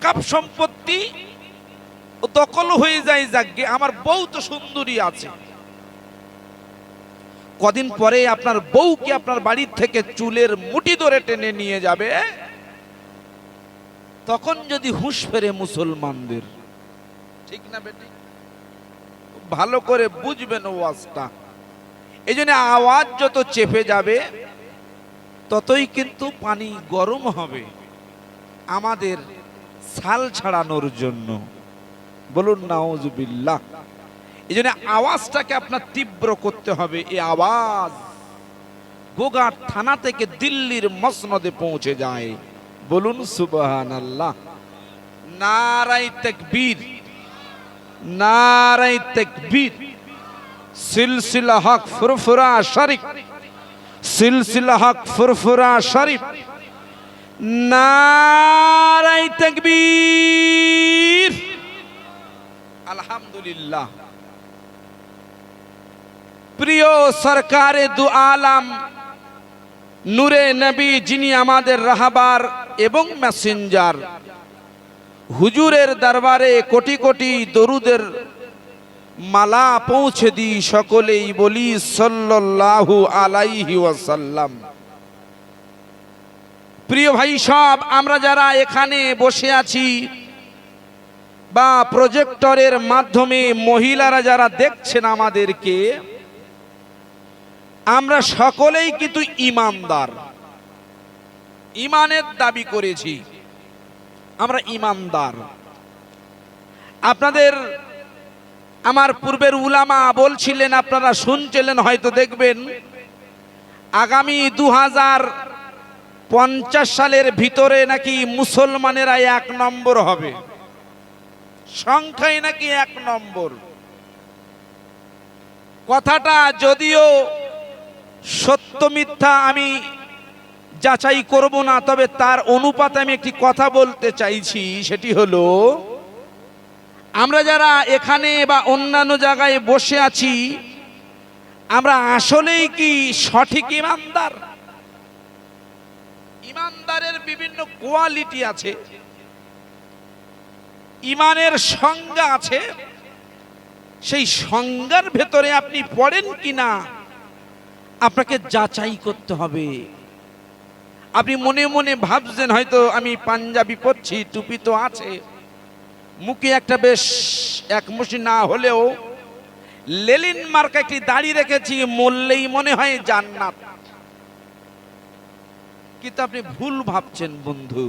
Cup সম্পত্তি দখল হয়ে যায়, যাকে আমার বউ তো সুন্দরী আছে। কদিন পরে আপনার বউকে আপনার বাড়ির থেকে চুলের মুঠি ধরে টেনে নিয়ে যাবে, তখন যদি হুঁশ ফেরে মুসলমানদের, ঠিক না বেটি? ভালো করে বুঝবেন ওয়াজটা। এই জন্য আওয়াজ যত চেপে যাবে ততই কিন্তু পানি গরম হবে আমাদের ছাল ছাড়ানোর জন্য। বলুন নাউজুবিল্লাহ। এই জন্য আওয়াজটাকে আপনার তীব্র করতে হবে। এই আওয়াজ গোঘাট থানা থেকে দিল্লির মসনদে পৌঁছে যায়। বলুন সুবহানাল্লাহ। নারায়ে তাকবীর, নারায়ে তাকবীর। সিলসিলা হক ফুরফুরা শরীফ, সিলসিলা হক ফুরফুরা শরীফ। নারায়ে তাকবীর। আলহামদুলিল্লাহ। প্রিয় সরকারে দু আলম নূরে নবী, যিনি আমাদের রাহবার এবং মেসেঞ্জার, হুজুরের দরবারে কোটি কোটি দরুদের মালা পৌঁছে দিই। সকলেই বলি সাল্লাল্লাহু আলাইহি ওয়াসাল্লাম। প্রিয় ভাই সব, আমরা যারা এখানে বসে আছি বা প্রজেক্টরের মাধ্যমে মহিলারা যারা দেখছেন আমাদেরকে, আমরা সকলেই কিন্তু ইমানদার, ইমানের দাবি করেছি, আমরা ইমানদার। আপনাদের আমার পূর্বের উলামা বলছিলেন, আপনারা শুনছিলেন হয়তো, দেখবেন আগামী 2050 সালের ভিতরে নাকি মুসলমানেরা 1 নম্বর হবে, সংখ্যায় নাকি 1 নম্বর। কথাটা যদিও সত্য মিথ্যা আমি যাচাই করব না, তবে তার অনুপাতে আমি একটি কথা বলতে চাইছি। সেটি হলো, আমরা যারা এখানে বা অন্যান্য জায়গায় বসে আছি, আমরা আসলেই কি সঠিক ইমানদার? ইমানদারের বিভিন্ন কোয়ালিটি আছে, ইমানের সংজ্ঞা আছে। সেই সংজ্ঞার ভেতরে আপনি পড়েন কিনা আপনাকে যাচাই করতে হবে। আপনি মনে মনে ভাবছেন হয়তো আমি পাঞ্জাবি পরছি, টুপি তো আছে, মুখে একটা বেশ একমুশি না হলেও লেলিন মার্কা একটি দাড়ি রেখেছি, মরলেই মনে হয় জান্নাত। কিন্তু আপনি ভুল ভাবছেন বন্ধু।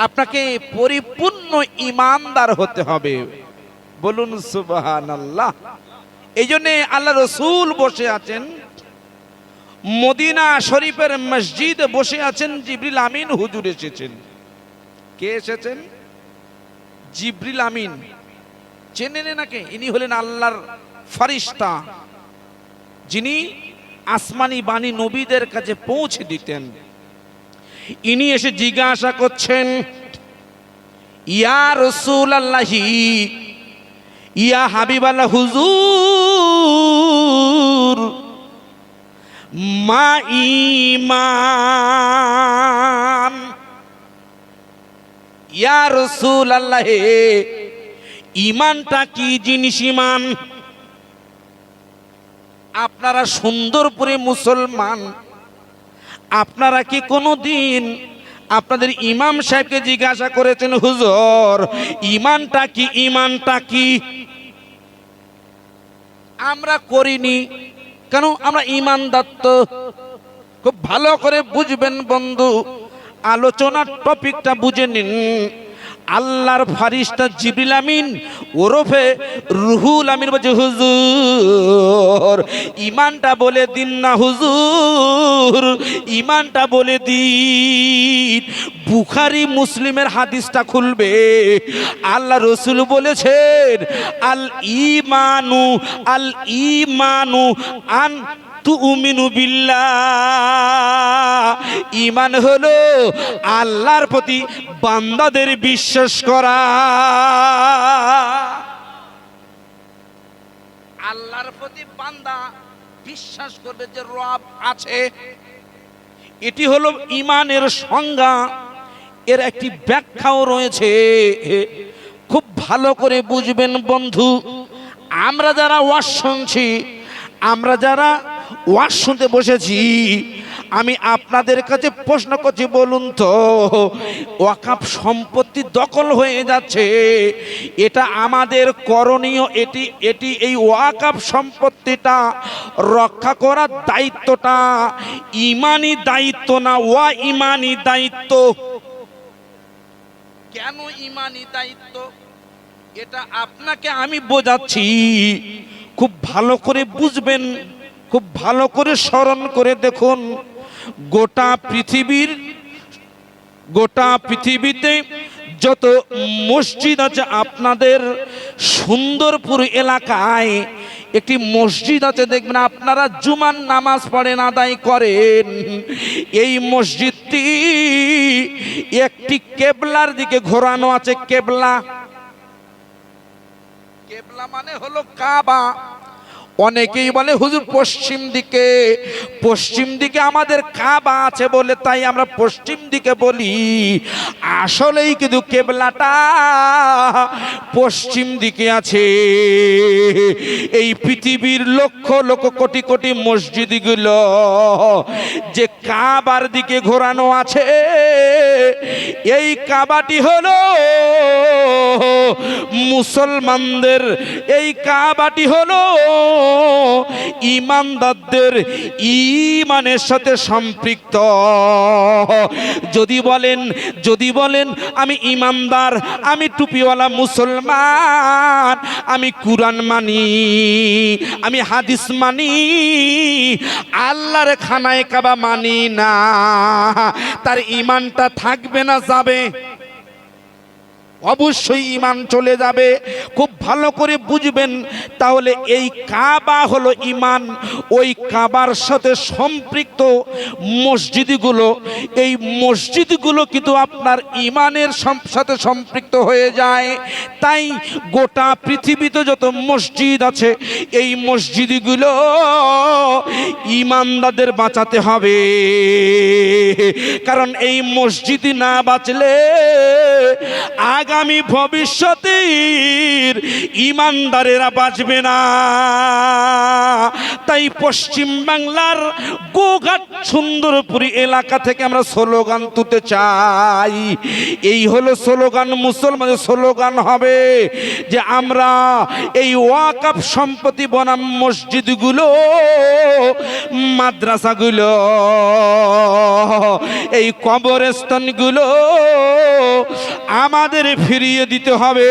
আপনাকে পরিপূর্ণ ইমানদার হতে হবে। বলুন সুবহানাল্লাহ। এই জন্য আল্লাহ রসুল বসে আছেন মদিনা শরীফের মসজিদে, বসে আছেন জিবরিল আমিন হুজুর এসেছেন। কে এসেছেন? জিবরিল আমিন। চেনেন নাকি? ইনি হলেন আল্লাহর ফেরেশতা, যিনি আসমানি বাণী নবীদের কাছে পৌঁছে দিতেন। ইনি এসে জিজ্ঞাসা করছেন, ইয়া রাসূলুল্লাহি, ইয়া হাবিবাল্লাহ হুজুর, মা ঈমান। ইয়া রাসূলুল্লাহ, ঈমানটা কি জিনিস? ঈমান, আপনারা সুন্দরপুরে মুসলমান, আপনারা কি কোনোদিন আপনাদের ইমাম সাহেবকে জিজ্ঞাসা করেছেন, হুজুর ঈমানটা কি? ঈমানটা কি? আমরা করিনি। কেন? আমরা ঈমানদার তো। খুব ভালো করে বুঝবেন বন্ধু, আলোচনার টপিকটা বুঝে নিন। আল্লাহর ফেরেশতা জিবরিল আমিন ওরফে রুহুল আমিন বলছে, হুজুর ঈমানটা বলে দিন না হুজুর, ঈমানটা বলে দিন। বুখারী মুসলিমের হাদিসটা খুলবে, আল্লাহ রসুল বলেছেন, আল ঈমানু আন তুমিনু বিল্লাহ। ঈমান হলো আল্লাহর প্রতি বান্দাদের বিশ্বাস করা। আল্লাহর প্রতি বান্দা বিশ্বাস করবে যে রব আছে, এটি হলো ঈমানের সংজ্ঞা। এর একটি ব্যাখ্যাও রয়েছে, খুব ভালো করে বুঝবেন বন্ধু। আমরা যারা ওয়াজ শুনছি, আমরা যারা ওয়াজ শুনতে বসেছি, আমি আপনাদের কাছে প্রশ্ন করছি, বলুন তো ওয়াকাফ সম্পত্তি দখল হয়ে যাচ্ছে, এটা আমাদের করণীয়, এটি এই ওয়াকাফ সম্পত্তিটা রক্ষা করার দায়িত্বটা ইমানি দায়িত্ব না ওয়া ইমানি দায়িত্ব? কেন ইমানি দায়িত্ব এটা আপনাকে আমি বোঝাচ্ছি, খুব ভালো করে বুঝবেন, খুব ভালো করে স্মরণ করে দেখুন। গোটা পৃথিবীতে যত মসজিদ আছে, আপনাদের সুন্দরপুর এলাকায় একটি মসজিদ আছে, দেখবেন আপনারা জুমার নামাজ পড়েন, আদায় করেন। এই মসজিদটি একটি কেবলার দিকে ঘোরানো আছে। কেবলা মানে হলো কাবা। অনেকেই বলে হুজুর পশ্চিম দিকে আমাদের কাবা আছে বলে তাই আমরা পশ্চিম দিকে বলি। আসলেই কিন্তু কেবলাটা পশ্চিম দিকে আছে। এই পৃথিবীর লক্ষ লক্ষ কোটি কোটি মসজিদগুলো যে কাবার দিকে ঘোরানো আছে, এই কাবাটি হলো মুসলমানদের, এই কাবাটি হলো ঈমানদারদের ঈমানের সাথে সম্পৃক্ত। যদি বলেন আমি ঈমানদার, আমি টুপিওয়ালা মুসলমান, আমি কুরআন মানি, আমি হাদিস মানি, আল্লাহর খানায় কাবা মানি না, তার ঈমানটা থাকবে না যাবে? অবশ্যই ঈমান চলে যাবে। খুব ভালো করে বুঝবেন। তাহলে এই কাবা হলো ঈমান, ওই কাবার সাথে সম্পৃক্ত মসজিদগুলো, এই মসজিদগুলো কিন্তু আপনার ঈমানের সাথে সম্পৃক্ত হয়ে যায়। তাই গোটা পৃথিবীতে যত মসজিদ আছে, এই মসজিদগুলো ঈমানদারদের বাঁচাতে হবে। কারণ এই মসজিদ না বাঁচলে আগামী ভবিষ্যতের ঈমানদারেরা বাঁচবে না। তাই পশ্চিম বাংলার গোঘাট সুন্দরপুরি এলাকা থেকে আমরা স্লোগান তুলতে চাই। এই হলো স্লোগান, মুসলমানের স্লোগান হবে যে আমরা এই ওয়াকাফ সম্পত্তি বনাম মসজিদগুলো, মাদ্রাসাগুলো, এই কবরস্থানগুলো আমাদের ফিরিয়ে দিতে হবে।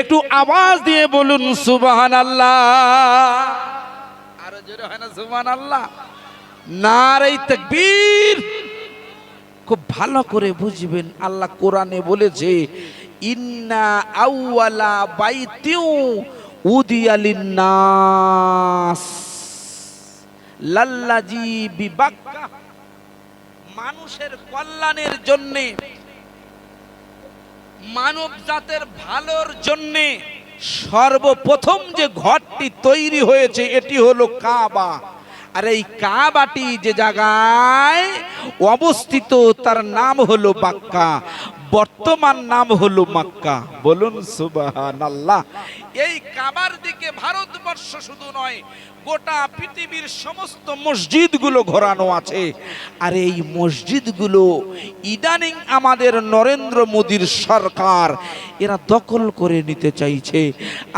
একটু আওয়াজ দিয়ে বলুন সুবহানাল্লাহ। আরো জোরে হয় না সুবহানাল্লাহ? নারে তাকবীর। খুব ভালো করে বুঝবেন, আল্লাহ কোরআনে বলেছে ইন্না আউওয়ালা বাইতিউ উদিয়া লিন্নাস লাল্লাজি বিবাক্কা, মানুষের কল্যাণের জন্যে, মানব জাতের ভালোর জন্যে সর্বপ্রথম যে ঘরটি তৈরি হয়েছে এটি হলো কাবা। আর এই কাবাটি যে জায়গায় অবস্থিত তার নাম হলো মক্কা, বর্তমান নাম হলো মক্কা। বলুন সুবহানাল্লাহ। এই কাবার দিকে ভারতবর্ষ শুধু নয়, গোটা পৃথিবীর সমস্ত মসজিদগুলো ঘোরানো আছে। আর এই মসজিদগুলো ইদানিং আমাদের নরেন্দ্র মোদীর সরকার এরা দখল করে নিতে চাইছে।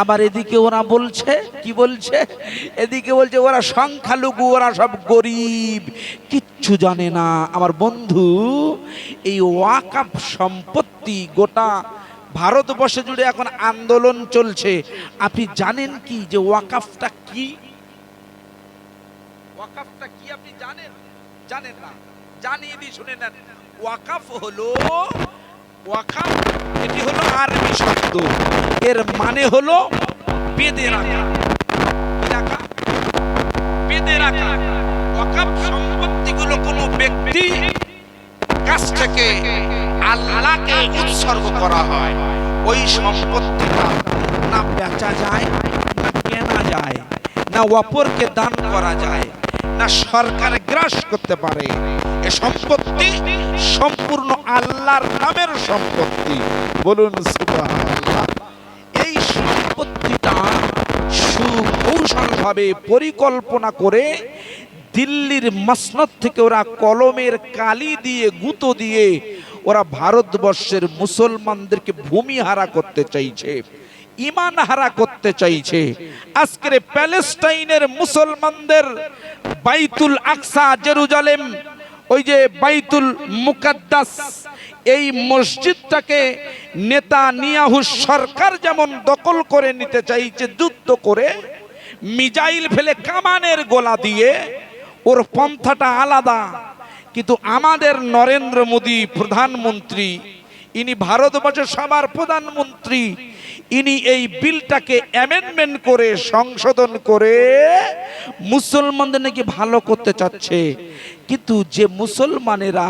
আবার এদিকে ওরা বলছে, কি বলছে, এদিকে বলছে ওরা সংখ্যালঘু, ওরা সব গরিব, কিচ্ছু জানে না। আমার বন্ধু, এই ওয়াকাফ সম্পত্তি গোটা ভারতবর্ষে জুড়ে এখন আন্দোলন চলছে। আপনি জানেন কি যে ওয়াকাফটা কি? ওয়াকাফটা কি আপনি জানেন? জানেন না? জানিয়ে দিই, শুনে নেন। ওয়াকাফ হলো, ওয়াকাফ এটি হলো আরবি শব্দ, এর মানে হলো বেঁধে রাখা, বেঁধে রাখা। ওয়াকাফ সম্পত্তিগুলো কোনো ব্যক্তি কাছ থেকে আল্লাহকে উৎসর্গ করা হয়। ওই সম্পত্তিটা না বেচা যায়, না কেনা যায়, না অপরকে দান করা যায়, না সরকার গ্রাস করতে পারে। এ সম্পত্তি সম্পূর্ণ আল্লাহর নামের সম্পত্তি। বলুন সুবহানাল্লাহ। এই সম্পত্তিটা সুকৌশলভাবে পরিকল্পনা করে দিল্লির মসনদ থেকে ওরা কলমের কালি দিয়ে গুঁতো দিয়ে ওরা ভারতবর্ষের মুসলমানদেরকে ভূমিহারা করতে চাইছে, ঈমান হারা করতে চাইছে। আজকের প্যালেস্টাইনের মুসলমানদের বাইতুল আকসা, জেরুজালেম, ওই যে বাইতুল মুকাদ্দাস, এই মসজিদটাকে নেতানিয়াহু সরকার যেমন দখল করে নিতে চাইছে, যুদ্ধ করে মিসাইল ফেলে কামানের গোলা দিয়ে, ওর পন্থাটা আলাদা। কিন্তু আমাদের নরেন্দ্র মোদী প্রধানমন্ত্রী, ইনি ভারতবর্ষের সবার প্রধানমন্ত্রী, ইনি এই বিলটাকে অ্যামেন্ডমেন্ট করে সংশোধন করে মুসলমানদের নাকি ভালো করতে চাচ্ছে। কিন্তু যে মুসলমানেরা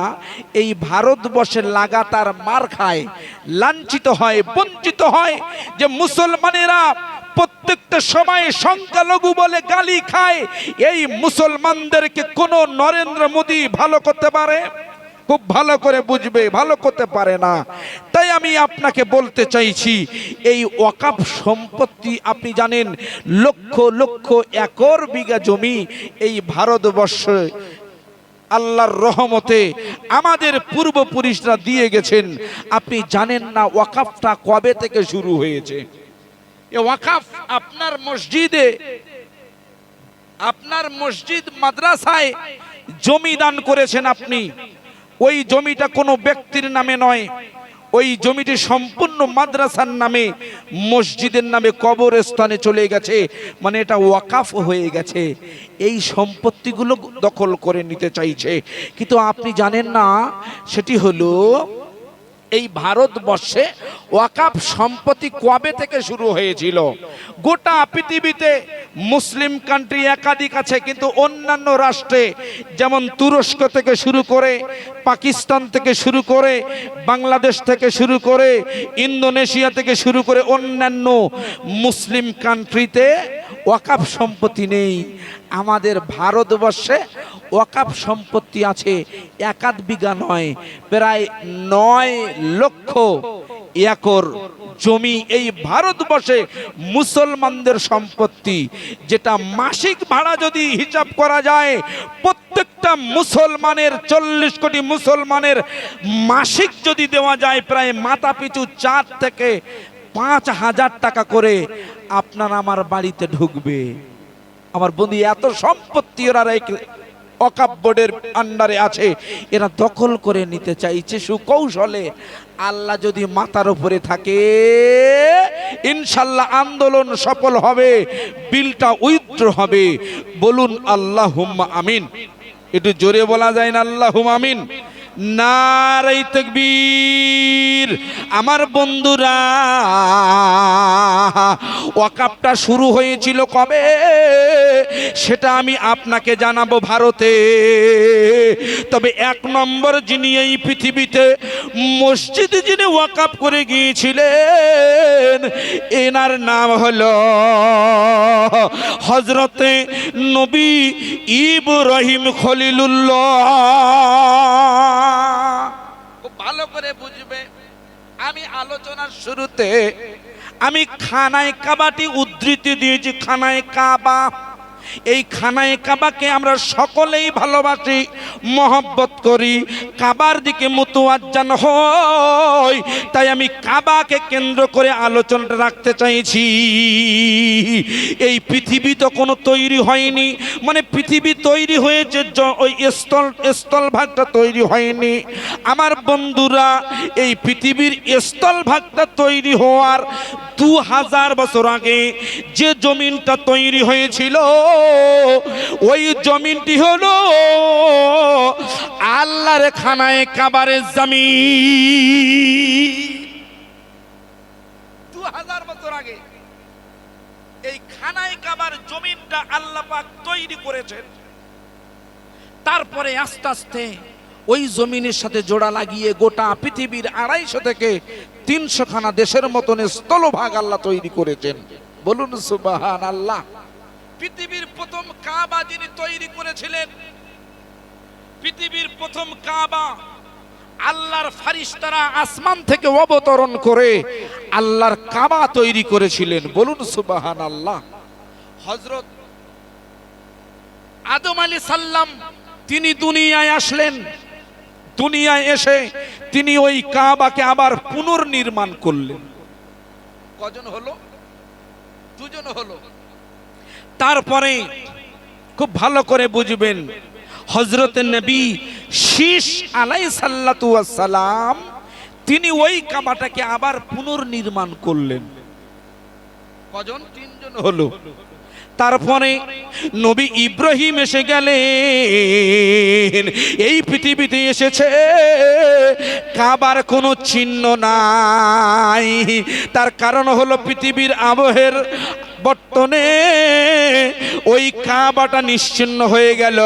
এই ভারতবর্ষে লাগাতার মার খায়, লাঞ্ছিত হয়, বঞ্চিত হয়, যে মুসলমানেরা প্রত্যেকটা সময় সংখ্যালঘু বলে গালি খায়, এই মুসলমানদেরকে কোন নরেন্দ্র মোদী ভালো করতে পারে? খুব ভালো করে বুঝবে, ভালো করতে পারে না। তাই আমি আপনাকে বলতে চাইছি, এই ওয়াকফ সম্পত্তি আপনি জানেন লক্ষ লক্ষ একর বিঘা জমি এই ভারতবর্ষে আল্লাহর রহমতে আমাদের পূর্বপুরুষরা দিয়ে গেছেন। আপনি জানেন না ওয়াকফটা কবে থেকে শুরু হয়েছে? এই ওয়াকফ আপনার মসজিদে, আপনার মসজিদ মাদ্রাসায় জমি দান করেছেন আপনি, ওই জমিটা কোনো ব্যক্তির নামে নয়, ওই জমিটি সম্পূর্ণ মাদ্রাসার নামে, মসজিদের নামে, কবরস্থানে চলে গেছে, মানে এটা ওয়াকফ হয়ে গেছে। এই সম্পত্তিগুলো দখল করে নিতে চাইছে। কিন্তু আপনি জানেন না সেটি হলো এই ভারতবর্ষে ওয়াকফ সম্পত্তি কবে থেকে শুরু হয়েছিল। গোটা পৃথিবীতে মুসলিম কান্ট্রি একাধিক আছে, কিন্তু অন্যান্য রাষ্ট্রে যেমন তুরস্ক থেকে শুরু করে, পাকিস্তান থেকে শুরু করে, বাংলাদেশ থেকে শুরু করে, ইন্দোনেশিয়া থেকে শুরু করে অন্যান্য মুসলিম কান্ট্রিতে ওয়াকফ সম্পত্তি নেই। আমাদের ভারতবর্ষে ওয়াকফ সম্পত্তি আছে একাধ বিঘা নয়, প্রায় 9 লক্ষ একর জমি এই ভারতবর্ষে মুসলমানদের সম্পত্তি, যেটা মাসিক ভাড়া যদি হিসাব করা যায়, প্রত্যেকটা মুসলমানের 40 কোটি মুসলমানের মাসিক যদি দেওয়া যায়, প্রায় মাথা পিছু 4 থেকে 5,000 টাকা করে আপনার আমার বাড়িতে ঢুকবে। আমার বন্ধু, এত সম্পত্তি ওরা ওয়াকফ বোর্ডের আন্ডারে আছে, এরা দখল করে নিতে চাইছে সুকৌশলে। আল্লাহ যদি মাথার উপরে থাকে, ইনশাল্লাহ আন্দোলন সফল হবে, বিলটা উইথড্র হবে। বলুন আল্লাহুম্মা আমিন। একটু জোরে বলা যায় না আল্লাহুম্মা আমিন? নারে তাকবীর। আমার বন্ধুরা, ওয়াকফটা শুরু হয়েছিল কবে সেটা আমি আপনাকে জানাবো ভারতে। তবে 1 নম্বর যিনি এই পৃথিবীতে মসজিদ যিনি ওয়াকফ করে গিয়েছিলেন, এনার নাম হলো হযরতে নবী ইব্রাহিম খলিলুল্লাহ। খুব ভালো করে বুঝবে। আমি আলোচনার শুরুতে আমি খানায়ে কাবাটি উদ্ধৃতি দিয়েছি। খানায়ে কাবা, এই খানায়ে কাবাকে আমরা সকলেই ভালোবাসি, মহব্বত করি, কাবার দিকে মুতাওয়াজ্জাহ হই। তাই আমি কাবাকে কেন্দ্র করে আলোচনাটা রাখতে চাইছি। এই পৃথিবী তো কোনো তৈরি হয়নি, মানে পৃথিবী তৈরি হয়েছে, ওই স্থলভাগটা তৈরি হয়নি। আমার বন্ধুরা, এই পৃথিবীর স্থলভাগটা তৈরি হওয়ার 2000 বছর আগে যে জমিনটা তৈরি হয়েছিল, ওই জমিনটি হলো আল্লাহর খানায়ে কাবার জমিন। 2000 বছর আগে এই খানায়ে কাবার জমিনটা আল্লাহ পাক তৈরি করেছেন। তারপরে আস্তে আস্তে ওই জমিনের সাথে জোড়া লাগিয়ে গোটা পৃথিবীর 250 থেকে 300 খানা দেশের মতন স্থলভাগ আল্লাহ তৈরি করেছেন। বলুন সুবহানাল্লাহ। পৃথিবীর প্রথম কাবা যিনি তৈরি করেছিলেন, পৃথিবীর প্রথম কাবা আল্লাহর ফারিস্তারা আসমান থেকে অবতরণ করে আল্লাহর কাবা তৈরি করেছিলেন। বলুন সুবহানাল্লাহ। হযরত আদম আলাইহিস সালাম তিনি দুনিয়ায় আসলেন। দুনিয়ায় এসে তিনি ওই কাবাকে আবার পুনর্নির্মাণ করলেন। কজন হলো? দুজন হলো। তারপরে খুব ভালো করে বুঝবেন, হযরত নবী শীষ আলাইহিস সাল্লাতু ওয়াস সালাম তিনি ওই কাবাটাকে আবার পুনর্নির্মাণ করলেন। কজন? তিনজন হলো। তারপরে নবী ইব্রাহিম এসে গেলেন। এই পৃথিবীতে এসেছে, কাবার কোনো চিহ্ন নাই। তার কারণ হলো পৃথিবীর আবহের বর্তনে ওই কাবাটা নিশ্চিহ্ন হয়ে গেল,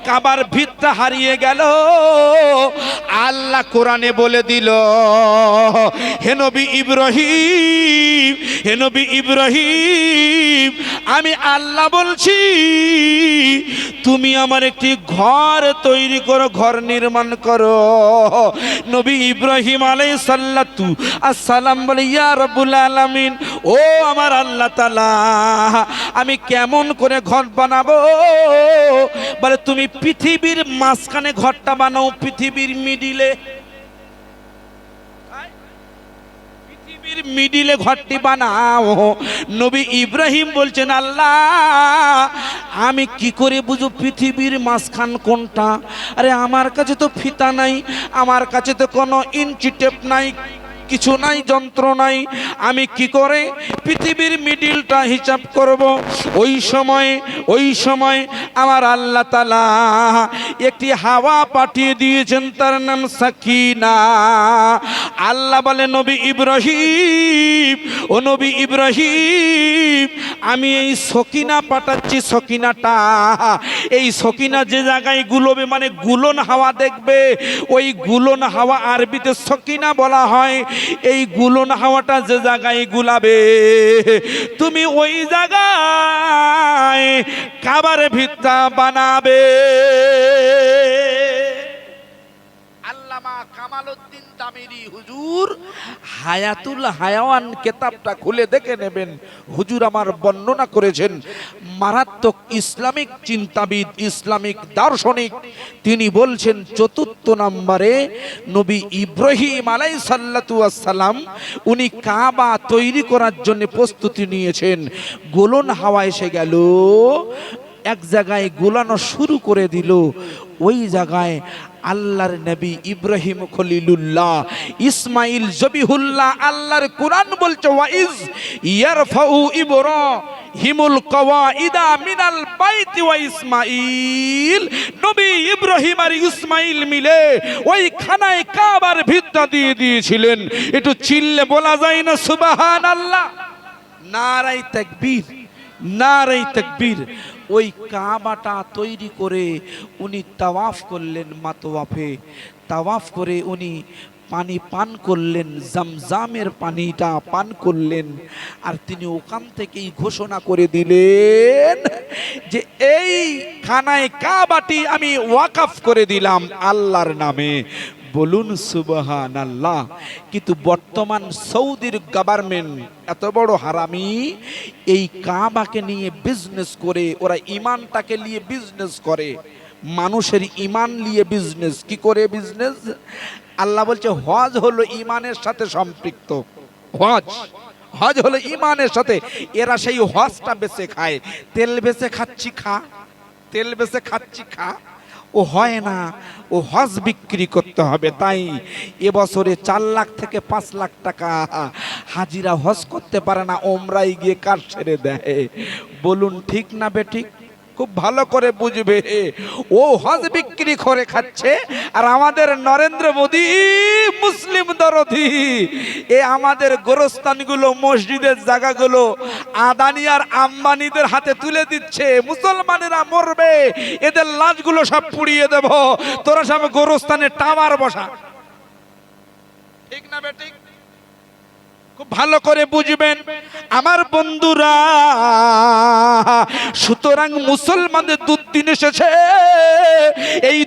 কাবার ভিতটা হারিয়ে গেল। আল্লাহ কোরআনে বলে দিল, হে নবী ইব্রাহিম, হে নবী ইব্রাহিম, আমি আল্লাহ বলছি তুমি আমার একটি ঘর তৈরি করো, ঘর নির্মাণ করো। নবী ইব্রাহিম আলাইহিস সালাতু আসসালাম বলে, ইয়া রাব্বুল আলামিন, ও আমার আল্লাহ তাআলা, আমি কেমন করে ঘর বানাবো? বলে তুমি পৃথিবীর মাঝখানে ঘরটা বানাও, পৃথিবীর মিডিলে, পৃথিবীর মিডিলে ঘরটি বানাও। নবী ইব্রাহিম বলছেন, আল্লাহ আমি কি করে বুঝো পৃথিবীর মাঝখান কোনটা? আরে আমার কাছে তো ফিতা নাই, আমার কাছে তো কোনো ইঞ্চি টেপ নাই, কিছু নাই, যন্ত্র নাই, আমি কি করে পৃথিবীর মিডিলটা হিসাব করব? ওই সময় আমার আল্লাহ তাআলা একটি হাওয়া পাঠিয়ে দিয়েছেন, তার নাম সাকিনা। আল্লাহ বলে, নবী ইব্রাহিম, ও নবী ইব্রাহিম, আমি এই সকিনা পাঠাচ্ছি। সকিনাটা, এই সকিনা যে জায়গায় গুলোবে, মানে গুলন হাওয়া দেখবে, ওই গুলন হাওয়া আরবিতে সকিনা বলা হয়। এই গুলন হাওয়াটা যে জায়গায় গুলাবে, তুমি ওই জায়গায় কাবার ভিতটা বানাবে। আল্লামা কামালউদ্দিন দামিরি হুজুর হায়াতুল হায়াওয়ান কিতাবটা খুলে দেখে নেবেন। হুজুর আমার বর্ণনা করেছেন, মারাত্মক ইসলামিক চিন্তাবিদ, ইসলামিক দার্শনিক। তিনি বলছেন চতুর্থ নম্বরে নবী ইব্রাহিম আলাইহিস সালাতু ওয়াস সালাম উনি কাবা তৈরি করার জন্য প্রস্তুতি নিয়েছেন। গোলন হাওয়া এসে গেল, এক জায়গায় গোলানো শুরু করে দিল। ওই জায়গায় আল্লাহর নবী ইব্রাহিম খলিলুল্লাহ, ইসমাইল জবিহুল্লাহ, আল্লাহর কোরআন বলছে, ওয়াইজ ইয়ারফাউ ইব্রাহিমুল কওয়াইদা মিনাল বাইতি ওয়া ইসমাইল, নবী ইব্রাহিম আর ইসমাইল মিলে ওই খানায় কাবার ভিতটা দিয়ে দিয়েছিলেন। একটু চিল্লে বলা যায় না সুবহানাল্লাহ? নারাই তাকবীর, নারাই তাকবীর। ওই কাবাটা তৈরি করে উনি তাওয়াফ করলেন। মাতওয়াফে তাওয়াফ করে উনি পানি পান করলেন, জামজামের পানিটা পান করলেন। আর তিনি ওখান থেকেই ঘোষণা করে দিলেন যে এই খানায় কাবাটি আমি ওয়াকফ করে দিলাম আল্লাহর নামে। বলুন সুবহানাল্লাহ। কিন্তু বর্তমান সৌদির গভর্নমেন্ট এত বড় হারামি, এই কাবাকে নিয়ে বিজনেস করে, ওরা ইমানটাকে নিয়ে বিজনেস করে, মানুষের ইমান নিয়ে বিজনেস। কি করে বিজনেস? আল্লাহ বলছে হজ হলো ইমানের সাথে সম্পৃক্ত। হজ হলো ইমানের সাথে। এরা সেই হজটা বেচে খায়। তেল বেচে খাচ্ছি খা, তেল বেচে খাচ্ছি খা, ও হয় না, ও হজ বিক্রি করতে হবে। তাই এবছরে 4 লাখ থেকে 5 লাখ টাকা হাজিরা হজ করতে পারে না, ওমরায় গিয়ে কাজ ছেড়ে দেয়। বলুন ঠিক না বেঠিক? খুব ভালো করে বুঝবে, ও হজ বিক্রি করে খাচ্ছে। আর আমাদের নরেন্দ্র মোদী মুসলিম দরদি, এ আমাদের গোরস্থানগুলো, মসজিদের জায়গাগুলো আদানি আর আম্বানিদের হাতে তুলে দিচ্ছে। মুসলমানেরা মরবে, এদের লাশগুলো সব পুড়িয়ে দেব, তোরা সব গোরস্থানে টাওয়ার বসা। ঠিক না বেঠিক? খুব ভালো করে বুঝবেন আমার বন্ধুরা। সুতরাং মুসলমানদের দুর্দিন এসেছে, এই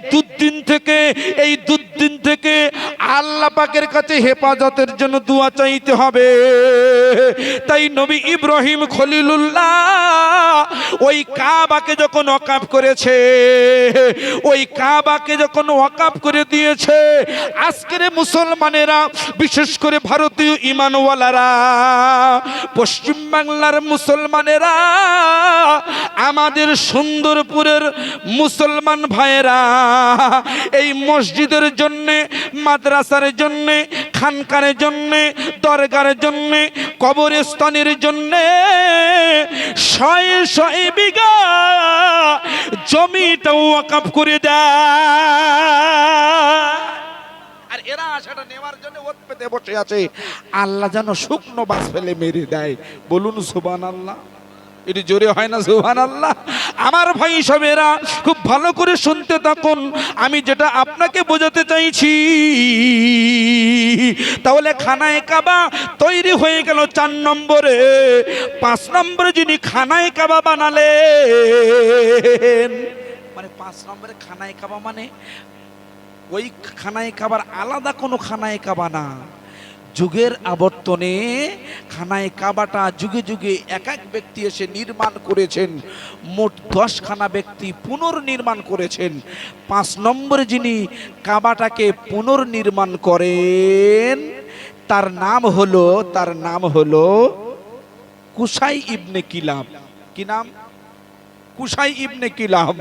দুর্দিন থেকে আল্লাহ পাকের কাছে হেফাজতের জন্য দোয়া চাইতে হবে। তাই নবী ইব্রাহিম খলিলুল্লাহ ওই কাবাকে যখন ওয়াকাফ করেছে, ওই কাবাকে যখন ওয়াকাফ করে দিয়েছে, আজকের মুসলমানেরা, বিশেষ করে ভারতীয় ঈমানওয়ালারা, পশ্চিম বাংলার মুসলমানেরা, আমাদের সুন্দরপুরের মুসলমান ভাইয়েরা এই মসজিদের জন্যে, মাদ্রাসার জন্যে, খানকার জন্যে, দরগার জন্যে, কবরস্থানের জন্যে শয়ে বিঘা জমিটা ওয়াকফ করে দেয়। আর এরা সেটা নেওয়ার জন্য ওত পেতে বসে আছে। আল্লাহ যেন শুকনো বাস ফেলে মেরে দেয়। বলুন সুবহানাল্লাহ। এটি জোরে হয় না সুবহানাল্লাহ? আমার ভাই সবেরা খুব ভালো করে শুনতে থাকুন, আমি যেটা আপনাকে বোঝাতে চাইছি। তাহলে খানায়ে কাবা তৈরি হয়ে গেল 4 নম্বরে। 5 নম্বরে যিনি খানায়ে কাবা বানালেন, মানে 5 নম্বরে খানায়ে কাবা মানে ওই খানায়ে কাবার আলাদা কোনো খানায়ে কাবা না। যুগের আবর্তনে খানায়ে কাবাটা যুগে যুগে এক এক ব্যক্তি এসে নির্মাণ করেছেন। মোট 10 খানা ব্যক্তি পুনর্নির্মাণ করেছেন। 5 নম্বরে যিনি কাবাটাকে পুনর্নির্মাণ করেন তার নাম হলো কুসাই ইবনে কিলাব। কি নাম? কুসাই ইবনে কিলাব।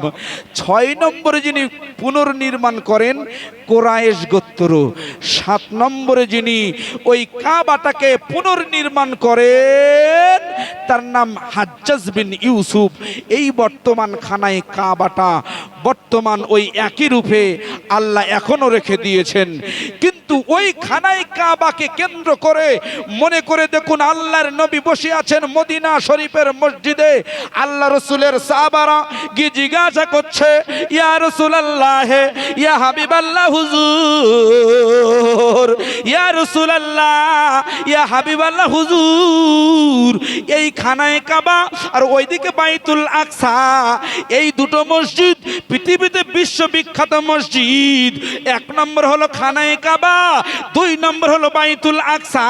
6 নম্বরে যিনি পুনর্নির্মাণ করেন কোরাইশ গোত্র। 7 নম্বরে যিনি ওই কাবাটাকে পুনর্নির্মাণ করেন তার নাম হাজ্জাজ বিন ইউসুফ। এই বর্তমান খানায় কাবাটা বর্তমান ওই একই রূপে আল্লাহ এখনো রেখে দিয়েছেন। কিন্তু ওই খানায় কাবাকে কেন্দ্র করে মনে করে দেখুন, আল্লাহর নবী বসে আছেন মদিনা শরীফের মসজিদে। আল্লাহ রসুলের সাহাবারা গিয়ে জিজ্ঞাসা করছে, ইয়া রাসূলুল্লাহ, ইয়া হাবিবাল্লাহ হুজুর, ইয়া রাসূলুল্লাহ, ইয়া হাবিবাল্লাহ হুজুর, এই খানায়ে কাবা আর ওইদিকে বাইতুল আকসা, এই দুটো মসজিদ পৃথিবীতে বিশ্ববিখ্যাত মসজিদ। 1 নম্বর হলো খানায়ে কাবা, 2 নম্বর হলো বাইতুল আকসা।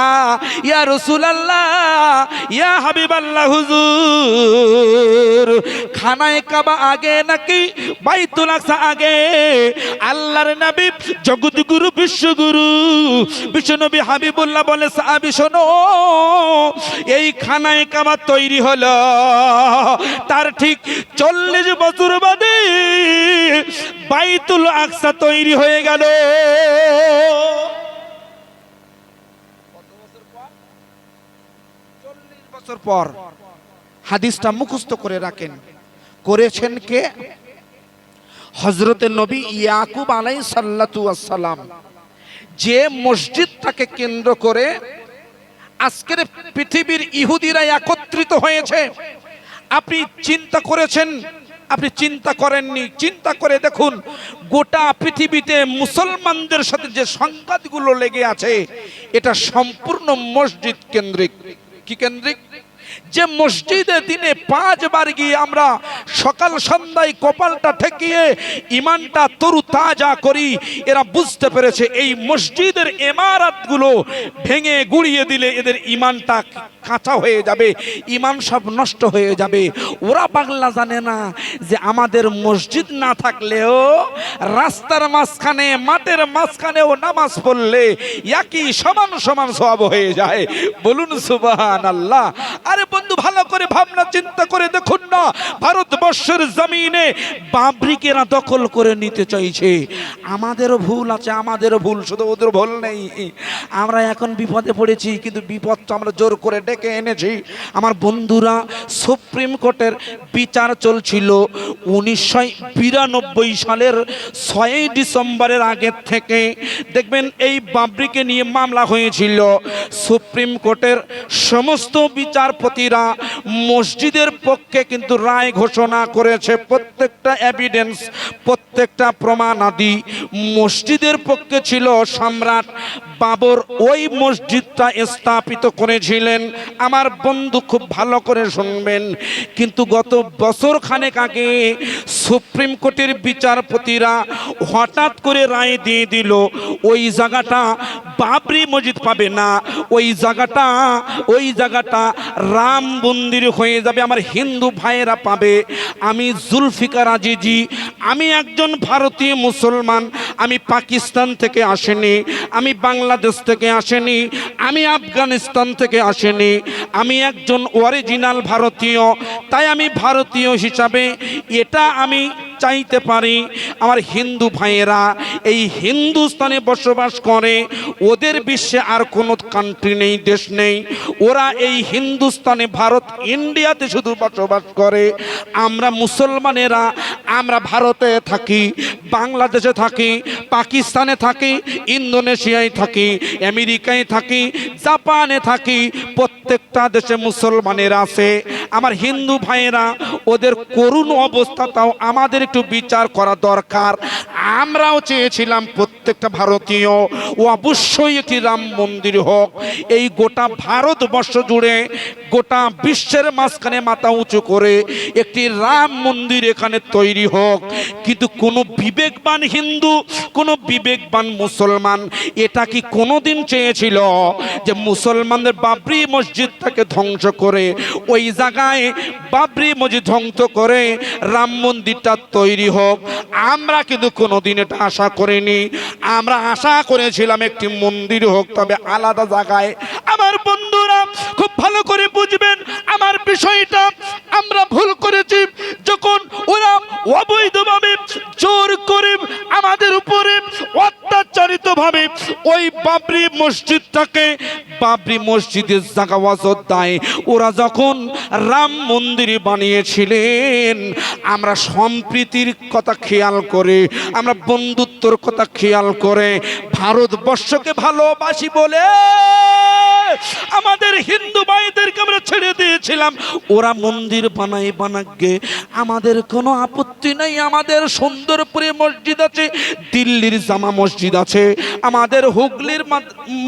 ইয়া রাসূলুল্লাহ, ইয়া হাবিবাল্লাহ হুজুর, খানায়ে কাবা আগে নাকি বাইতুল আকসা আগে? আল্লাহর নবী জগৎগুরু বিশ্বগুরু বিশ্বনবী হাবিবুল্লাহ বলে, সাহাবী শোনো, এই খানায়ে কাবা তৈরি হলো তার ঠিক 40 বছর বাদে বাইতুল আকসা তৈরি হয়ে গেল। কত বছর পর? 40 বছর পর। হাদিসটা মুখস্থ করে রাখেন। করেছেন কে? হযরতে নবী ইয়াকুব আলাইহিস সাল্লাতু ওয়াস সালাম। যে মসজিদটাকে কেন্দ্র করে আজকের পৃথিবীর ইহুদিরা একত্রিত হয়েছে, আপনি চিন্তা করেছেন? আপনি চিন্তা করেননি? চিন্তা করে দেখুন, গোটা পৃথিবীতে মুসলমানদের সাথে যে সংঘাতগুলো লেগে আছে, এটা সম্পূর্ণ মসজিদ কেন্দ্রিক। কি কেন্দ্রিক? যে মসজিদে দিনে 5 বার গিয়ে আমরা সকাল সন্ধ্যায় কপালটা ঠেকিয়ে ইমানটা তরু তাজা করি, এরা বুঝতে পেরেছে এই মসজিদের ইমারতগুলো ভেঙে গুড়িয়ে দিলে এদের ইমানটা কাঁচা হয়ে যাবে, ইমান সব নষ্ট হয়ে যাবে। ওরা বাংলা জানে না যে আমাদের মসজিদ না থাকলেও রাস্তার মাঝখানে, মাঠের মাঝখানেও নামাজ পড়লে একই সমান সমান সওয়াব হয়ে যায়। বলুন সুবহানাল্লাহ। আরে বন্ধু, ভালো করে ভাবনা চিন্তা করে দেখুন না, ভারতবর্ষের জমিনে বাবরিকেরা দখল করে নিতে চাইছে। আমাদেরও ভুল আছে, আমাদেরও ভুল, শুধু ওদের ভুল নেই। আমরা এখন বিপদে পড়েছি, কিন্তু বিপদটা আমরা জোর করে ডেকে এনেছি। আমার বন্ধুরা, সুপ্রিম কোর্টের বিচার চলছিল 1992 সালের 6 ডিসেম্বরের আগের থেকে। দেখবেন এই বাবরিকে নিয়ে মামলা হয়েছিল। সুপ্রিম কোর্টের সমস্ত বিচারপতিরা মসজিদের পক্ষে কিন্তু রায় ঘোষণা করেছে। প্রত্যেকটা এভিডেন্স, প্রত্যেকটা প্রমাণাদি মসজিদের পক্ষে ছিল। সম্রাট বাবর ওই মসজিদটা স্থাপিত করেছিলেন। আমার বন্ধু খুব ভালো করে শুনবেন, কিন্তু গত বছর খানেক আগে সুপ্রিম কোর্টের বিচারপতিরা হঠাৎ করে রায় দিয়ে দিল ওই জায়গাটা বাবরি মসজিদ পাবে না, ওই জায়গাটা রাম মন্দির হয়ে যাবে। আমার হিন্দু ভাইয়েরা পাবে। আমি জুলফিকার আজিজি, আমি একজন ভারতীয় মুসলমান। আমি পাকিস্তান থেকে আসেনি, আমি বাংলাদেশ থেকে আসেনি, আমি আফগানিস্তান থেকে আসেনি। আমি একজন অরিজিনাল ভারতীয়। তাই আমি ভারতীয় হিসাবে এটা আমি চাইতে পারি আমার হিন্দু ভাইয়েরা এই হিন্দুস্তানে বসবাস করে। ওদের বিশ্বে আর কোনো কান্ট্রি নেই, দেশ নেই। ওরা এই হিন্দুস্তানে, ভারত ইন্ডিয়াতে শুধু বসবাস করে। আমরা মুসলমানেরা আমরা ভারতে থাকি, বাংলাদেশে থাকি, পাকিস্তানে থাকি, ইন্দোনেশিয়ায় থাকি, আমেরিকায় থাকি, জাপানে থাকি। প্রত্যেকটা দেশে মুসলমানের আছে। আমার হিন্দু ভাইয়েরা ওদের করুণ অবস্থাটাও আমাদের একটু বিচার করা দরকার। আমরাও চেয়েছিলাম প্রত্যেকটা ভারতীয় ও অবশ্যই একটি রাম মন্দির হোক। এই গোটা ভারতবর্ষ জুড়ে, গোটা বিশ্বের মাঝখানে মাথা উঁচু করে একটি রাম মন্দির এখানে তৈরি হোক। কিন্তু কোনো বিবেকবান হিন্দু, কোনো বিবেকবান মুসলমান এটা কি কোনোদিন চেয়েছিল যে মুসলমানদের বাবরি মসজিদটাকে ধ্বংস করে ওই জায়গায় বাবরি মসজিদ ধ্বংস করে রাম মন্দিরটা তৈরি হোক? আমরা কিন্তু কোনোদিন এটা আশা করিনি। আমরা আশা করেছিলাম একটি মন্দির হোক, তবে আলাদা জায়গায়। আমার বন্ধুরা খুব ভালো করে বুঝবেন আমার বিষয়টা। আমরা ভুল করেছি যখন ওরা অবৈধভাবে জোর করে আমাদের উপরে অত্যাচারিত ভাবে ওই বাবরি মসজিদটাকে বাবরি মসজিদের জায়গা ওয়াজত দেয়। ওরা যখন রাম মন্দির বানিয়েছিলেন, আমরা সম্প্রীতির কথা খেয়াল করে, আমরা বন্ধুত্বর কথা খেয়াল করে ভারতবর্ষকে ভালোবাসি বলে আমাদের হিন্দু ভাইদেরকে আমরা ছেড়ে দিয়েছিলাম। ওরা মন্দির বানাগে, আমাদের কোনো আপত্তি নেই। আমাদের সুন্দরপুরে মসজিদ আছে, দিল্লির জামা মসজিদ আছে, আমাদের হুগলির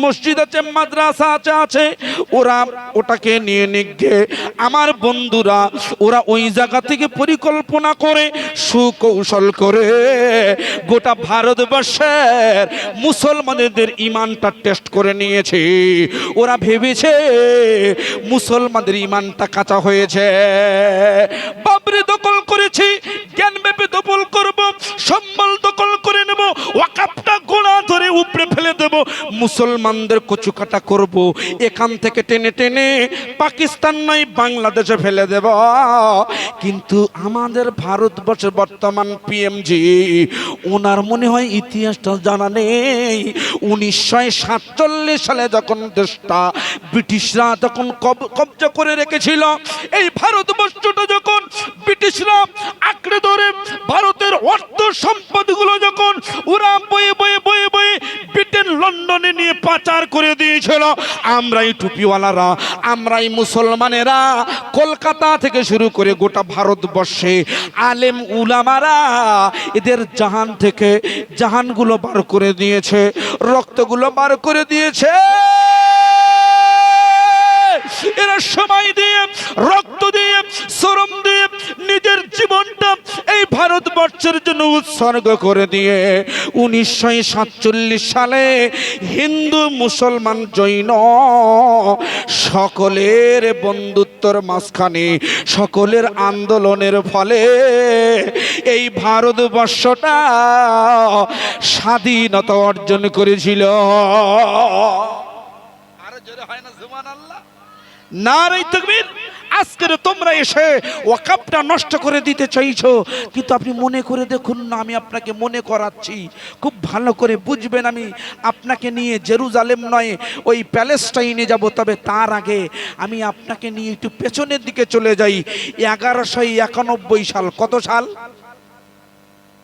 মসজিদ আছে, মাদ্রাসা আছে। ওরা ওটাকে নিয়ে নিগে। আমার বন্ধুরা ওরা ওই জায়গা থেকে পরিকল্পনা করে, সুকৌশল করে গোটা ভারতবর্ষের মুসলমানদের ইমানটা টেস্ট করে নিয়েছে। ওরা ভেবেছে মুসলমানদের ইমানটা কাঁচা হয়েছে। বাবরি দখল করেছি, জ্ঞান ব্যাপী দখল করব, সম্বল দখল করে নেব, ওয়াকাফটা গোড়া ধরে উপরে ফেলে দেব, মুসলমানদের কচুকাটা করব, এখান থেকে টেনে টেনে পাকিস্তান নয় বাংলাদেশে ফেলে দেব। কিন্তু আমাদের ভারতবর্ষের বর্তমান পিএমজি, ওনার মনে হয় ইতিহাসটা জানা নেই। 1947 সালে যখন দেশটা ব্রিটিশরা তখন কবজা করে রেখেছিল, এই ভারতবর্ষটা যখন ব্রিটিশরা আঁকড়ে ধরে ভারতের অর্থ সম্পদগুলো যখন ওরা বয়ে বয়ে বয়ে বয়ে ব্রিটেন লন্ডনে নিয়ে পাচার করে দিয়েছিল, আমরাই টুপিওয়ালারা, আমরাই মুসলমানেরা কলকাতা থেকে শুরু করে গোটা ভারতবর্ষে আলেম উলামারা এদের জাহান থেকে জাহানগুলো বার করে দিয়েছে, রক্তগুলো বার করে দিয়েছে। এরা সময় দিয়ে, রক্ত দিয়ে, শ্রম দিয়ে নিজের জীবনটা এই ভারতবর্ষের জন্য উৎসর্গ করে দিয়ে 1947 সালে হিন্দু মুসলমান জৈন সকলের বন্ধুত্বর মাঝখানে, সকলের আন্দোলনের ফলে এই ভারতবর্ষটা স্বাধীনতা অর্জন করেছিল। আরো জোরে হয় না সুবহানাল্লাহ? নারে তাকবীর। আজকে তোমরা এসে ওয়াকাফটা নষ্ট করে দিতে চাইছো, কিন্তু আপনি মনে করে দেখুন না, আমি আপনাকে মনে করাচ্ছি, খুব ভালো করে বুঝবেন। আমি আপনাকে নিয়ে জেরুজালেম নয় ওই প্যালেস্টাইনে যাব, তবে তার আগে আমি আপনাকে নিয়ে একটু পেছনের দিকে চলে যাই। 1191 সাল। কত সাল?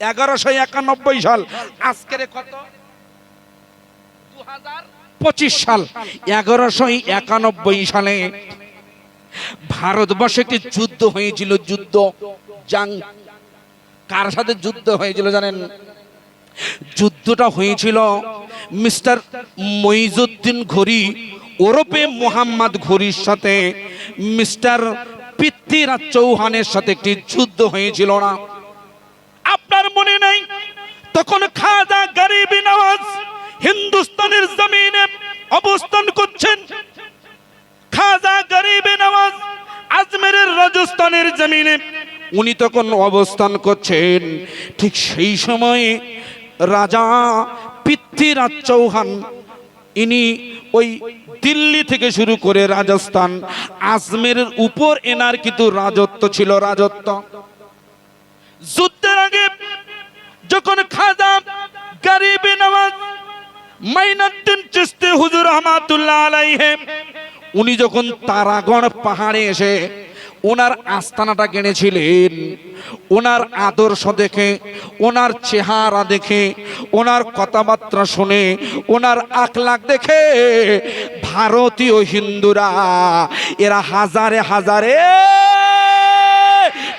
1191 সাল। আজকের কত? 2025 সাল। 1191 সালে ভারতবর্ষে একটি যুদ্ধ হয়েছিল। যুদ্ধ, জাং। কার সাথে যুদ্ধ হয়েছিল জানেন? যুদ্ধটা হয়েছিল মিস্টার মঈজউদ্দিন ঘুরি ওরফে মোহাম্মদ ঘুরির সাথে মিস্টার পৃথ্বীরাজ চৌহানের সাথে একটি যুদ্ধ হয়েছিল না? আপনার মনে নাই? তখন খাজা গরিব নওয়াজ হিন্দুস্তানের জমিনে অবস্থান করছেন। খাজা গরিব নওয়াজ আজমেরের রাজস্থানের জমিনে উনি তখন অবস্থান করছেন। ঠিক সেই সময়ে রাজা পৃথ্বীরাজ চৌহান ইনি ওই দিল্লি থেকে শুরু করে রাজস্থান আজমেরের উপর এনার কিন্তু রাজত্ব ছিল, রাজত্ব। যুদ্ধের আগে যখন খাজা গরিব নওয়াজ মাইনুদ্দিন চিশতি হুজুর রহমাতুল্লাহ আলাইহি উনি যখন তারাগড় পাহাড়ে এসে ওনার আস্তানাটা কিনেছিলেন, ওনার আদর্শ দেখে, ওনার চেহারা দেখে, ওনার কথাবার্তা শুনে, ওনার আখলাক দেখে ভারতীয় হিন্দুরা এরা হাজারে হাজারে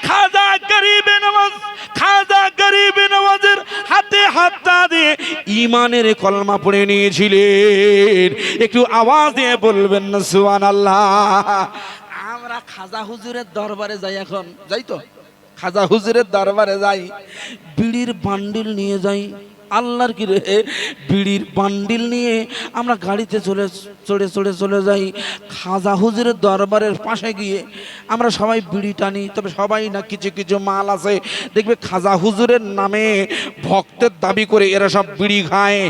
খাজা গরিব নওয়াজ, খাজা গরিব নওয়াজের হাতে হাত দিয়ে ঈমানের কলমা পড়ে নিয়েছিলেন। একটু আওয়াজ দিয়ে বলবেন না সুবহানাল্লাহ। আমরা খাজা হুজুরের দরবারে যাই, এখন যাই তো খাজা হুজুরের দরবারে যাই, বিড়ির বান্ডিল নিয়ে যাই। আল্লাহর কি রে, বিড়ির বান্ডিল নিয়ে আমরা গাড়িতে চলে যাই খাজা হুজুরের দরবারের পাশে গিয়ে আমরা সবাই বিড়ি টানি। তবে সবাই না, কিছু কিছু মাল আছে দেখবে খাজা হুজুরের নামে ভক্তের দাবি করে এরা সব বিড়ি খায়।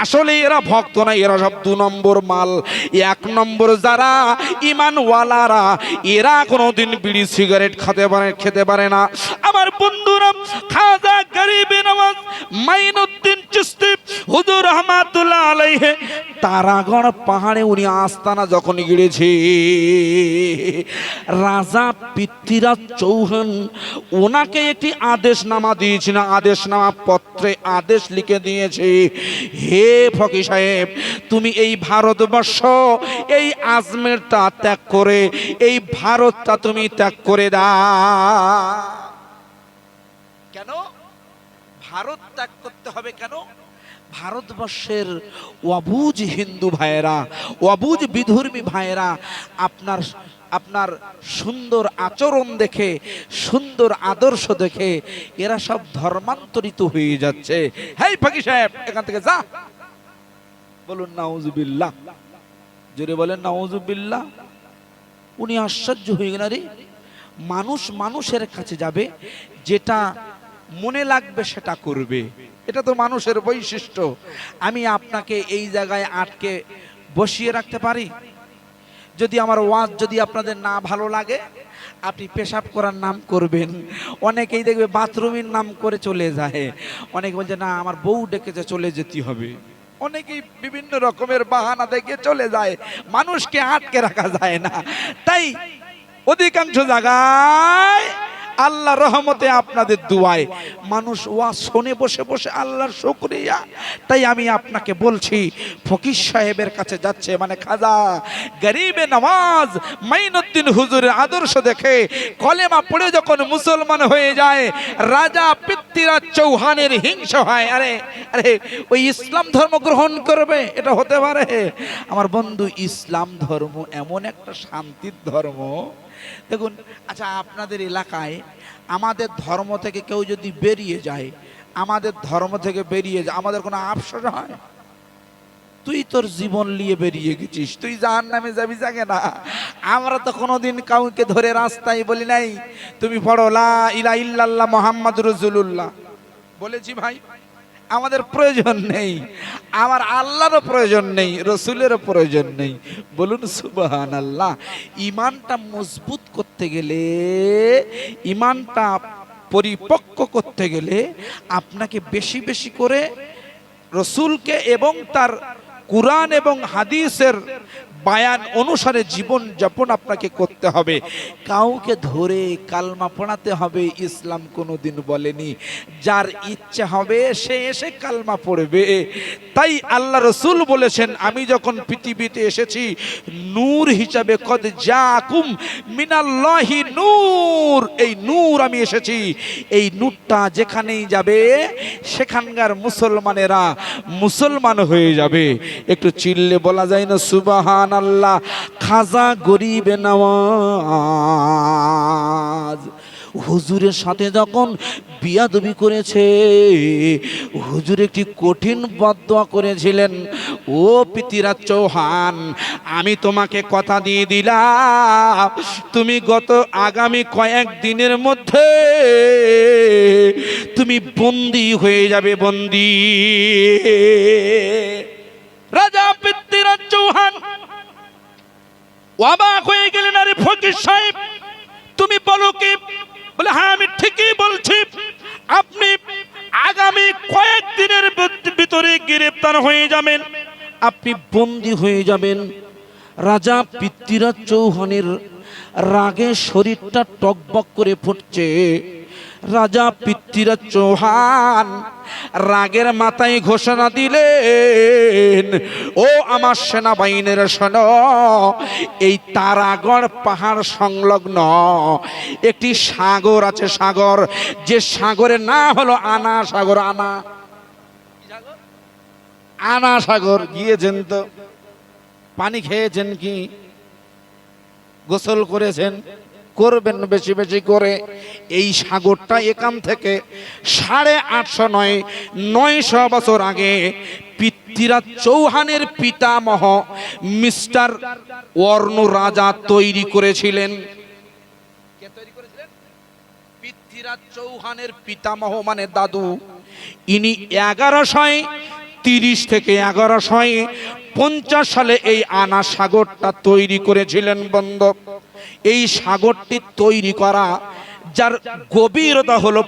আসলে এরা ভক্ত না, এরা সব 2 নম্বর মাল। 1 নম্বর যারা ইমানওয়ালারা এরা কোনোদিন বিড়ি সিগারেট খেতে পারে না। আমার বন্ধুরা, খাজা গরিব নওয়াজ মাইনুদ্দিন চিশতি হুজুর রহমাতুল্লাহ আলাইহি তারাগড় পাহাড়ে উনি আস্তানা যখন গিয়েছে, রাজা পৃথ্বীরাজ চৌহান ওনাকে একটি আদেশনামা দিয়েছিল। আদেশনামা পত্রে আদেশ লিখে দিয়েছে, হে ফকি সাহেব, তুমি এই ভারতবর্ষ এই আজমেরটা ত্যাগ করে এই ভারতটা তুমি ত্যাগ করে দাও। কেন ভারত ত্যাগ করতে হবে? কেন? ভারতবর্ষের অবুঝ হিন্দু ভাইয়েরা, অবুঝ বিধর্মী ভাইয়েরা আপনার সুন্দর আচরণ দেখে, সুন্দর আদর্শ দেখে এরা সব ধর্মান্তরিত হয়ে যাচ্ছে। হেই ফকি সাহেব, এখান থেকে যা। বলুন নাউজুবিল্লাহ, জোরে বলেন নাউজুবিল্লাহ। উনি আশ্চর্য হয়ে গেলেন, রে মানুষ মানুষের কাছে যাবে, যেটা মনে লাগবে সেটা করবে, এটা তো মানুষের বৈশিষ্ট্য। আমি আপনাকে এই জায়গায় আটকে বসিয়ে রাখতে পারি? যদি আমার ওয়াজ যদি আপনাদের না ভালো লাগে, আপনি পেশাব করার নাম করবেন। অনেকেই দেখবে বাথরুমের নাম করে চলে যায়। অনেকে বলছে না আমার বউ ডেকেছে চলে যেতে হবে। অনেকেই বিভিন্ন রকমের বাহানা দেখে চলে যায়। মানুষকে আটকে রাখা যায় না। তাই অধিকাংশ জায়গায় আল্লাহ রহমতে আপনাদের দুয়ায় মানুষ ওয়াজ শুনে বসে বসে আল্লাহর শুকরিয়া। তাই আমি আপনাকে বলছি, ফকির সাহেবের কাছে যাচ্ছে মানে খাজা গরিব নওয়াজ মাইনুদ্দিন হুজুরের আদর্শ দেখে কলেমা পড়ে যখন মুসলমান হয়ে যায়, রাজা পৃথ্বীরাজ চৌহানের হিংসা হয়। আরে আরে ওই ইসলাম ধর্ম গ্রহণ করবে, এটা হতে পারে? আমার বন্ধু, ইসলাম ধর্ম এমন একটা শান্তির ধর্ম। দেখুন, আচ্ছা আপনাদের এলাকায় আমাদের ধর্ম থেকে কেউ যদি বেরিয়ে যায়, আমাদের ধর্ম থেকে বেরিয়ে যায়, আমাদের কোনো আফসোস হয়? তুই তোর জীবন নিয়ে বেরিয়ে গেছিস, তুই জাহান্নামে যাবি, জাগে না। আমরা তো কোনোদিন কাউকে ধরে রাস্তায় বলি নাই তুমি পড়ো লা ইলাহা ইল্লাল্লাহ মুহাম্মাদুর রাসূলুল্লাহ, বলেছি ভাই? আমাদের প্রয়োজন নেই, আমার আল্লাহরও প্রয়োজন নেই, রসুলেরও প্রয়োজন নেই। বলুন সুবহানাল্লাহ। ইমানটা মজবুত করতে গেলে, ইমানটা পরিপক্ক করতে গেলে আপনাকে বেশি বেশি করে রসুলকে এবং তার কুরআন এবং হাদিসের বায়ান অনুসারে জীবন যাপন আপনাকে করতে হবে। কাউকে ধরে কালমা পড়াতে হবে ইসলাম কোনোদিন বলেনি। যার ইচ্ছা হবে সে এসে কালমা পড়বে। তাই আল্লাহ রসুল বলেছেন, আমি যখন পৃথিবীতে এসেছি নূর হিসাবে, কদ জাকুম মিনাল্লাহি নূর, এই নূর আমি এসেছি। এই নূরটা যেখানেই যাবে সেখানকার মুসলমানেরা মুসলমান হয়ে যাবে। একটু চিল্লে বলা যায় না সুবহানাল্লাহ। খাজা গরিবে নওয়াজ হুজুরের সাথে যখন বিয়াদবি করেছে, হুজুর একটি কঠিন বদদোয়া করেছিলেন, ও পৃথ্বীরাজ চৌহান, আমি তোমাকে কথা দিয়ে দিলাম, তুমি আগামী কয়েক দিনের মধ্যে তুমি বন্দী হয়ে যাবে, বন্দী। রাজা পৃথ্বীরাজ চৌহান অবাক হয়ে গেলেন, আরে ফকির সাহেব তুমি বলো কি? বলে, হ্যাঁ আমি ঠিকই বলছি, আপনি আগামী কয়েকদিনের ভিতরে গ্রেফতার হয়ে যাবেন, আপনি বন্দী হয়ে যাবেন। রাজা পৃথ্বীরাজ চৌহানের রাগে শরীরটা টকবক করে ফুটছে। রাজা পৃথ্বীরাজ চৌহান রাগের মাথায় ঘোষণা দিলেন, ও আমার সেনাবাহিনীর শোনো, এই তারাগড় পাহাড় সংলগ্ন একটি সাগর আছে, সাগর, যে সাগরের নাম হলো আনা সাগর। আনা সাগর গিয়েছেন তো? পানি খেয়েছেন কি? গোসল করেছেন? করবেন বেশি বেশি করে। এই সাগরটা এখান থেকে 850 নয় 900 বছর আগে পৃথ্বীরাজ চৌহানের পিতামহ মিস্টার অর্ণ রাজা তৈরি করেছিলেন। কে তৈরি করেছিলেন? পৃথ্বীরাজ চৌহানের পিতামহ মানে দাদু। ইনি 1130 থেকে 1150 সালে এই আনা সাগরটা তৈরি করেছিলেন বন্ধু। এই সাগরটি তৈরি করা, যার গভীরতা হলো